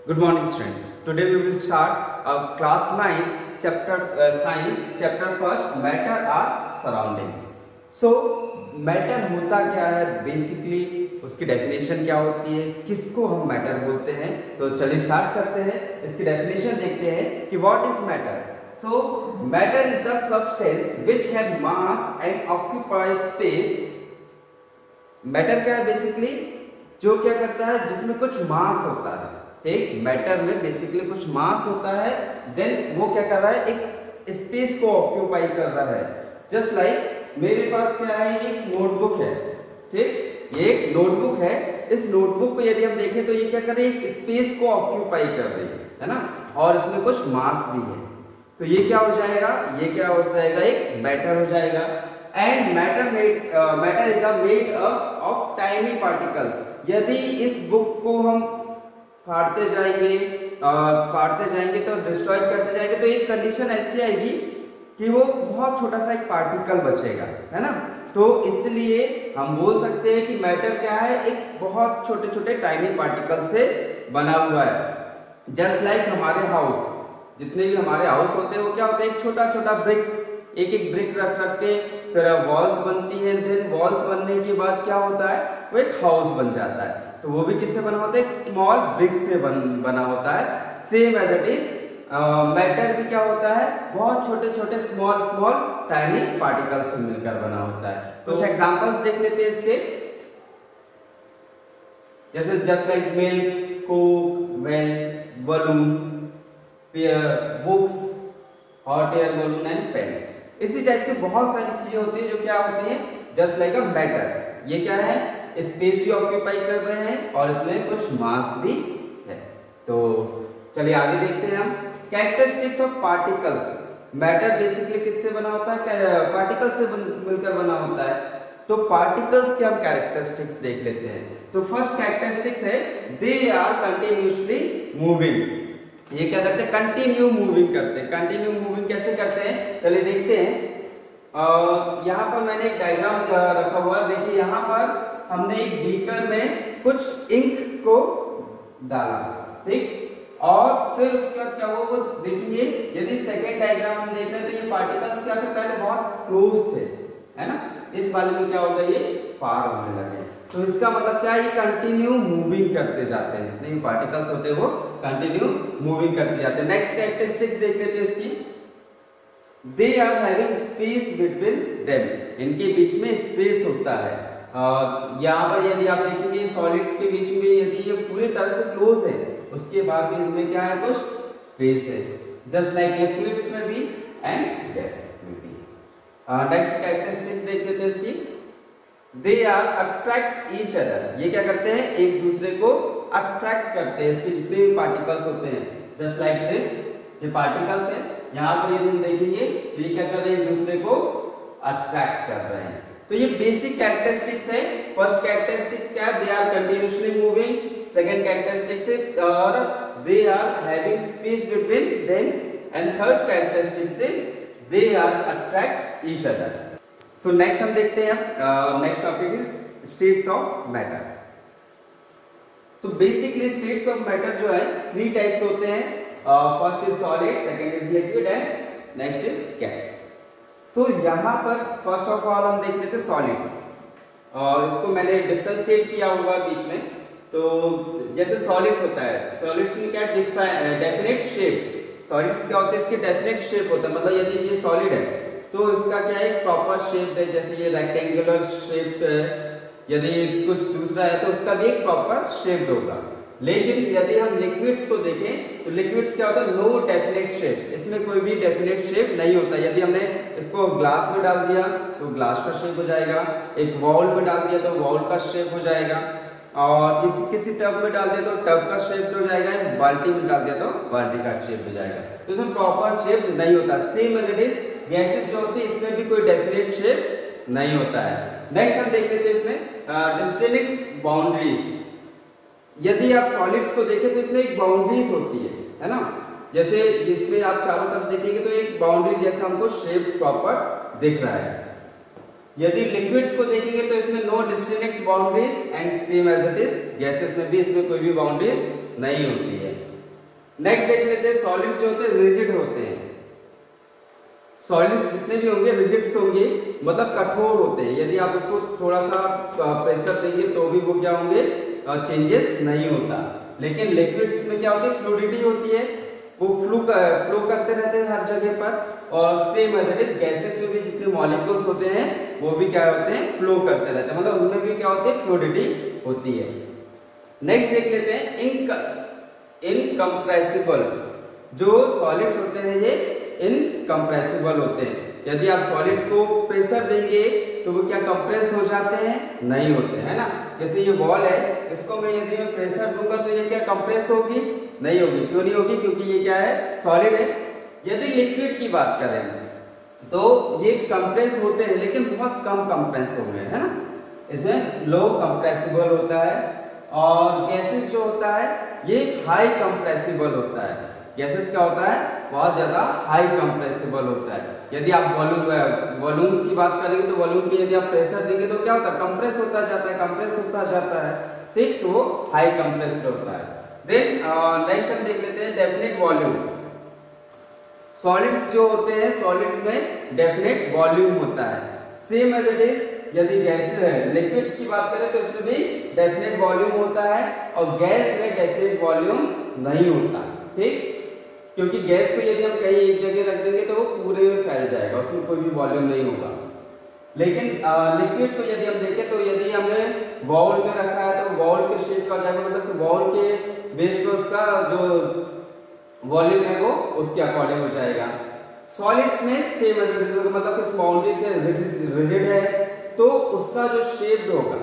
Good morning, students. Today we will start class 9th chapter science chapter first matter or surrounding. So matter होता क्या है, basically उसकी definition क्या होती है, किसको हम मैटर बोलते हैं। तो चलिए स्टार्ट करते हैं, इसकी डेफिनेशन देखते हैं कि what is matter. So matter is the substance which have mass and occupy space. Matter क्या है, बेसिकली जो क्या करता है, जिसमें कुछ मास होता है। ठीक, मैटर में बेसिकली कुछ मास होता है, देन वो क्या कर रहा है, एक स्पेस को ऑक्यूपाई कर रहा है। जस्ट लाइक मेरे पास क्या है, एक नोटबुक है। ठीक, ये एक नोटबुक है। इस नोटबुक को यदि हम देखें तो ये क्या कर रही है, एक स्पेस को ऑक्यूपाई कर रही है ना, और इसमें कुछ मास भी है। तो ये क्या हो जाएगा, ये क्या हो जाएगा, एक मैटर हो जाएगा। And matter is made of tiny particles. यदि इस बुक को हम फाड़ते जाएंगे तो डिस्ट्रॉय करते जाएंगे, तो एक कंडीशन ऐसी आएगी कि वो बहुत छोटा सा एक पार्टिकल बचेगा, है ना। तो इसलिए हम बोल सकते हैं कि मैटर क्या है, एक बहुत छोटे छोटे टाइनी पार्टिकल से बना हुआ है। जस्ट लाइक हमारे हाउस, जितने भी हमारे हाउस होते हैं वो क्या होते हैं, एक छोटा छोटा ब्रिक, एक एक ब्रिक रख रख के फिर वॉल्स बनती है। देन वॉल्स बनने के बाद क्या होता है, वो एक हाउस बन जाता है। तो वो भी किससे बना होता है, एक स्मॉल ब्रिक से बना होता है। Same as it is matter भी क्या होता है, बहुत छोटे छोटे स्मॉल टाइनी पार्टिकल्स से मिलकर बना होता है। कुछ एग्जांपल्स देख लेते हैं इसके, जैसे just like milk, coke, well, balloon, books, hot air balloon and pen. इसी टाइप से बहुत सारी चीजें होती है जो क्या होती है, जस्ट लाइक अ मैटर। ये क्या है, स्पेस भी ऑक्यूपाई कर रहे हैं और इसमें कुछ मास भी है। तो चलिए आगे देखते हैं हम characteristics of particles. Matter basically किससे बना होता है, पार्टिकल्स से मिलकर बना होता है। तो पार्टिकल्स के हम कैरेक्टरिस्टिक्स देख लेते हैं। तो फर्स्ट कैरेक्टरिस्टिक्स है, दे आर कंटिन्यूअसली मूविंग। ये क्या करते हैं, कंटिन्यू मूविंग करते हैं। कंटिन्यू मूविंग कैसे करते हैं, चलिए देखते हैं। यहाँ पर मैंने एक डायग्राम रखा हुआ, देखिए यहाँ पर हमने एक बीकर में कुछ इंक को डाला, ठीक, और फिर उसके बाद क्या हुआ, वो देखिए यदि सेकेंड डायग्राम हम देख रहे हैं तो ये पार्टिकल्स क्या थे, पहले बहुत क्लोज थे, है ना। इस वाले में क्या होगा, ये फार होने लगे। तो इसका मतलब क्या है, ये कंटिन्यू मूविंग करते जाते हैं। जितने भी पार्टिकल्स होते हैं वो कंटिन्यू मूविंग करते जाते हैं। नेक्स्ट कैरेक्टरिस्टिक्स देख लेते हैं इसकी, they are having space between them. इनके बीच में स्पेस होता है। यहाँ पर यदि आप देखेंगे सॉलिड्स के बीच में यदि ये पूरी तरह से क्लोज है, उसके बाद भी इनमें क्या है, कुछ स्पेस है। जस्ट लाइक लिक्विड्स में भी एंड गैसेस में भी। नेक्स्ट कैरेक्टरिस्टिक्स देख लेते हैं इसकी, they are attract each other. ये क्या करते हैं, एक दूसरे को अट्रैक्ट करते हैं। इसके जितने भी पार्टिकल्स होते हैं, जस्ट लाइक दिस, ये पार्टिकल्स है। यहाँ पर यदि हम देखेंगे तो ये क्या कर रहे हैं, एक दूसरे को अट्रैक्ट कर रहे हैं। तो ये बेसिक कैरेक्टरिस्टिक्स है। फर्स्ट कैरेक्टरिस्टिक्स क्या है, they are continuously moving. Second characteristics है, और they are having space between them. And third characteristics is they are attract each other. So next हम देखते हैं, next topic is states of matter. तो basically states of matter जो है, three types होते हैं। First is solid, second is liquid and next is gas. So यहाँ पर फर्स्ट ऑफ ऑल हम देख लेते हैं सॉलिड्स, और इसको मैंने डिफरेंशिएट किया हुआ बीच में। तो जैसे सॉलिड्स होता है, सॉलिड्स में क्या डेफिनेट शेप। सॉलिड्स क्या होते हैं, इसके डेफिनेट शेप होता है। मतलब यदि ये सॉलिड है तो इसका क्या है, एक प्रॉपर शेप है। जैसे ये रेक्टेंगुलर शेप है, यदि कुछ दूसरा है तो उसका भी एक प्रॉपर शेप होगा। लेकिन यदि हम लिक्विड्स को देखें तो लिक्विड्स क्या होता है, नो डेफिनेट शेप। इसमें कोई भी डेफिनेट शेप नहीं होता। यदि हमने इसको ग्लास में डाल दिया तो ग्लास का शेप हो जाएगा, एक वॉल में डाल दिया तो वॉल का शेप हो जाएगा, और किसी टब में डाल दिया तो टब का शेप हो जाएगा, एंड बाल्टी में डाल दिया तो बाल्टी का शेप हो जाएगा। तो इसमें प्रॉपर शेप नहीं होता। Same as it is gases जो होती है, इसमें भी कोई डेफिनेट शेप नहीं होता है। नेक्स्ट हम देख लेते हैं इसमें डिस्टिंक्ट बाउंड्रीज। यदि आप सॉलिड्स को देखें तो इसमें एक बाउंड्रीज होती है ना। जैसे इसमें आप चारों तरफ देखेंगे तो एक बाउंड्री जैसा हमको शेप प्रॉपर दिख रहा है। यदि लिक्विड्स को देखेंगे तो इसमें no distinct boundaries and same as it is gases में भी इसमें कोई भी बाउंड्रीज नहीं होती है। नेक्स्ट देख लेते हैं सॉलिड्स जो होते हैं रिजिड होते हैं। सॉलिड्स जितने भी होंगे रिजिड्स होंगे, मतलब कठोर होते हैं। यदि आप उसको थोड़ा सा प्रेशर देंगे तो भी वो क्या होंगे, चेंजेस नहीं होता। लेकिन लिक्विड्स में क्या होती है, फ्लूइडिटी होती है, वो फ्लो करते रहते हैं हर जगह पर। और same as it is gases में भी जितने मॉलिक्यूल्स होते हैं वो भी क्या होते हैं, फ्लो करते रहते हैं, मतलब उनमें भी क्या होती है, फ्लूइडिटी होती है। नेक्स्ट देख लेते हैं इनकम्प्रेसिबल। जो सॉलिड्स होते हैं ये इनकम्प्रेसिबल होते हैं। यदि आप सॉलिड्स को प्रेशर देंगे तो वो क्या कंप्रेस हो जाते हैं, नहीं होते, है ना। जैसे ये वॉल है, इसको मैं यदि मैं प्रेशर दूंगा तो ये क्या कंप्रेस होगी, नहीं होगी। क्यों नहीं होगी, क्योंकि ये क्या है, सॉलिड है। यदि लिक्विड की बात करें तो ये कंप्रेस होते हैं लेकिन बहुत कम कंप्रेस होंगे, है ना। इसमें लो कंप्रेसिबल होता है। और गैसेस जो होता है ये हाई कंप्रेसिबल होता है। गैसेस क्या होता है, बहुत ज्यादा हाई कंप्रेसिबल होता है। यदि आप वॉल्यूम्स की बात करेंगे तो वॉल्यूम पे यदि आप प्रेशर देंगे तो क्या होता है, कंप्रेस होता जाता है, कंप्रेस होता जाता है, ठीक। तो वो हाई कंप्रेस्ड होता है। देन नेक्स्ट हम देख लेते हैं डेफिनेट वॉल्यूम। सॉलिड्स जो होते हैं, सॉलिड्स में डेफिनेट वॉल्यूम होता है। सेम एज इट इज यदि गैसेस है, लिक्विड्स की बात करें तो इसमें भी डेफिनेट वॉल्यूम होता है और गैस में डेफिनेट वॉल्यूम नहीं होता, ठीक। क्योंकि गैस को यदि हम कहीं एक जगह रख देंगे तो वो पूरे में फैल जाएगा, उसमें कोई भी वॉल्यूम नहीं होगा। लेकिन लिक्विड को यदि हम देखें तो यदि हमने वॉल में रखा है तो वॉल के शेप का हो जाएगा, मतलब कि वॉल के बेस पे उसका जो वॉल्यूम है वो उसके अकॉर्डिंग हो जाएगा। सॉलिड्स में सेम मतलब कि बाउंड्री से रिजिड है तो उसका जो शेप होगा,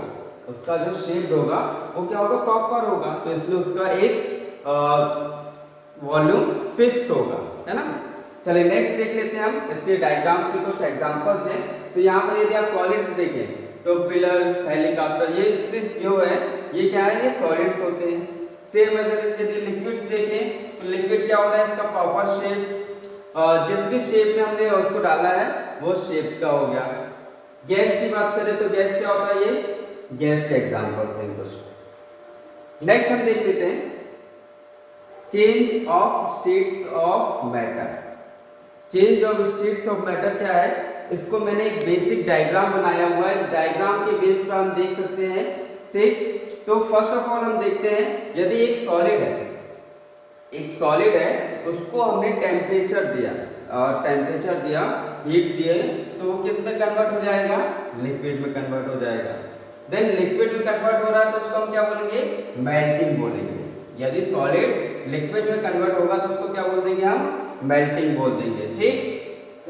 उसका जो शेप होगा वो क्या होगा, प्रॉपर होगा। तो इसलिए उसका एक वॉल्यूम फिक्स होगा, है ना। चलिए नेक्स्ट देख लेते हैं हम इसके डायग्राम्स के कुछ एग्जांपल्स हैं। तो यहाँ पर यदि आप सॉलिड्स देखें तो पिलर्स, हेलीकॉप्टर, ये जो है ये क्या है, ये सॉलिड्स होते हैं। सेम एज इट इज यदि लिक्विड्स देखें तो लिक्विड क्या हो रहा है, इसका प्रॉपर शेप जिस भी शेप में हमने उसको डाला है वो शेप का हो गया। गैस की बात करें तो गैस क्या होता है, ये गैस के एग्जांपल्स हैं कुछ। नेक्स्ट हम देख लेते हैं change of states of matter. Change of states of matter क्या है, इसको मैंने एक बेसिक डायग्राम बनाया हुआ है। इस डायग्राम के बेस पर हम देख सकते हैं, ठीक। तो फर्स्ट ऑफ ऑल हम देखते हैं यदि एक सॉलिड है, एक सॉलिड है उसको हमने टेम्परेचर दिया, टेम्परेचर दिया, हीट दिए, तो वो किस में कन्वर्ट हो जाएगा, लिक्विड में कन्वर्ट हो जाएगा। देन लिक्विड में कन्वर्ट हो रहा है तो उसको हम क्या बोलेंगे, मेल्टिंग बोलेंगे। यदि सॉलिड लिक्विड में कन्वर्ट होगा तो उसको क्या बोल देंगे हम, मेल्टिंग बोल देंगे, ठीक।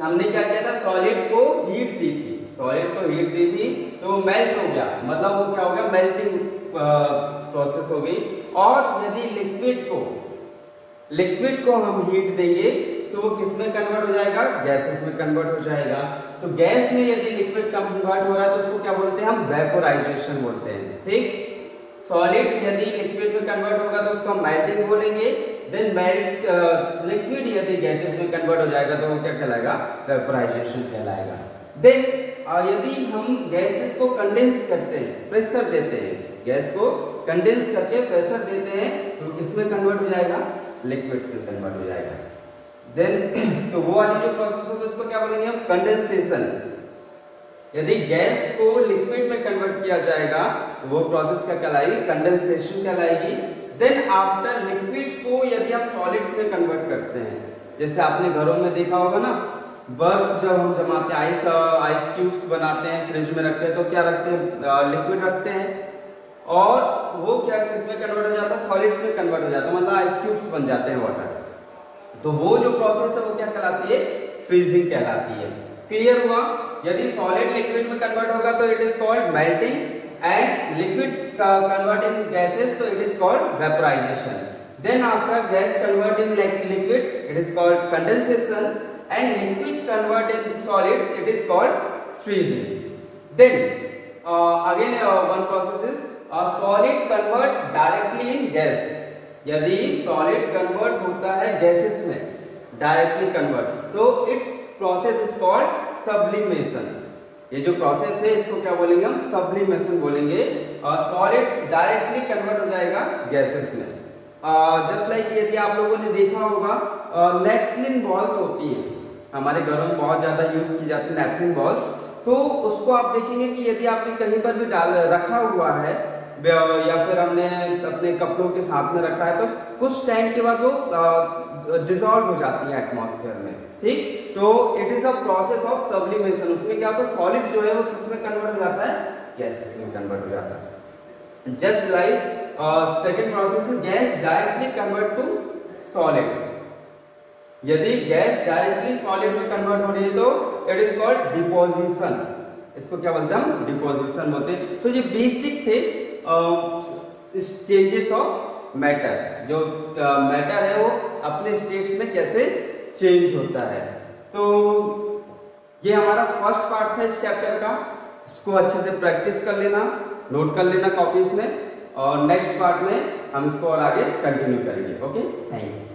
हमने क्या किया था, सॉलिड को हीट दी थी, सॉलिड को हीट दी थी तो वो मेल्ट हो गया, मतलब वो क्या हो गया, मेल्टिंग प्रोसेस हो गई। और यदि लिक्विड को हम हीट देंगे तो वो किस में कन्वर्ट हो जाएगा, गैसेस में कन्वर्ट हो जाएगा। तो गैस में यदि लिक्विड कन्वर्ट हो रहा है तो उसको क्या बोलते हैं हम, वेपोराइजेशन बोलते हैं, ठीक। सॉलिड यदि लिक्विड में कन्वर्ट होगा तो उसको हम मेल्टिंग बोलेंगे। देन लिक्विड यदि गैसेस में कन्वर्ट हो जाएगा तो वो क्या कहलाएगा, वेपोराइजेशन कहलाएगा। देन यदि हम गैसेस को कंडेंस करते हैं, प्रेशर देते हैं, गैस को कंडेंस करके प्रेशर देते हैं तो किसमें कन्वर्ट हो जाएगा, लिक्विड से कन्वर्ट हो जाएगा। देन तो वो वाली जो प्रोसेस होगी उसको क्या बोलेंगे हम, कंडेंसेशन। यदि गैस को लिक्विड में कन्वर्ट किया जाएगा तो वो प्रोसेस क्या कहलाएगी, कंडेंसेशन कहलाएगी। देन आफ्टर लिक्विड को यदि आप सॉलिड्स में कन्वर्ट करते हैं, जैसे आपने घरों में देखा होगा ना, बर्फ जब हम जमाते हैं, आइस क्यूब्स बनाते हैं, फ्रिज में रखते हैं तो क्या रखते हैं, लिक्विड रखते हैं, और वो क्या किसमें कन्वर्ट हो जाता है, सॉलिड्स में कन्वर्ट हो जाता है, मतलब आइस क्यूब्स बन जाते हैं वाटर। तो वो जो प्रोसेस है वो क्या कहलाती है, फ्रीजिंग कहलाती है। क्लियर हुआ। यदि सॉलिड लिक्विड में कन्वर्ट होगा तो it is called melting, and liquid converting gases तो it is called vaporisation. Then after gas converting liquid it is called condensation, and liquid convert in solids it is called freezing. Then again one process is solid convert directly in gas. यदि solid convert होता है gases में directly convert तो it process is called sublimation. ये जो process है इसको क्या बोलेंगे हम, sublimation बोलेंगे। solid directly convert हो जाएगा gases में। जस्ट लाइक यदि आप लोगों ने देखा होगा नेपथिन बॉल्स होती हैं, हमारे घरों में बहुत ज्यादा यूज की जाती है नेपथिन बॉल्स। तो उसको आप देखेंगे कि यदि आपने कहीं पर भी डाल रखा हुआ है या फिर हमने अपने कपड़ों के साथ में रखा है, तो कुछ टाइम के बाद वो डिसॉल्व हो जाती है एटमॉस्फेयर में, ठीक। तो it is a process of sublimation. उसमें क्या होता है, सॉलिड जो है वो किसमें कन्वर्ट हो जाता है, गैसेस में कन्वर्ट हो जाता है। Just like second process is gas directly convert to solid. यदि गैस डायरेक्टली सॉलिड में कन्वर्ट हो रही है तो इट इज कॉल्ड डिपोजिशन। इसको क्या बोलते हैं हम, डिपोजिशन बोलते हैं। तो ये बेसिक थे चेंजेस ऑफ मैटर, जो मैटर है वो अपने स्टेट्स में कैसे चेंज होता है। तो ये हमारा फर्स्ट पार्ट था इस चैप्टर का। इसको अच्छे से प्रैक्टिस कर लेना, नोट कर लेना कॉपीज में, और नेक्स्ट पार्ट में हम इसको और आगे कंटिन्यू करेंगे। Okay, thank you.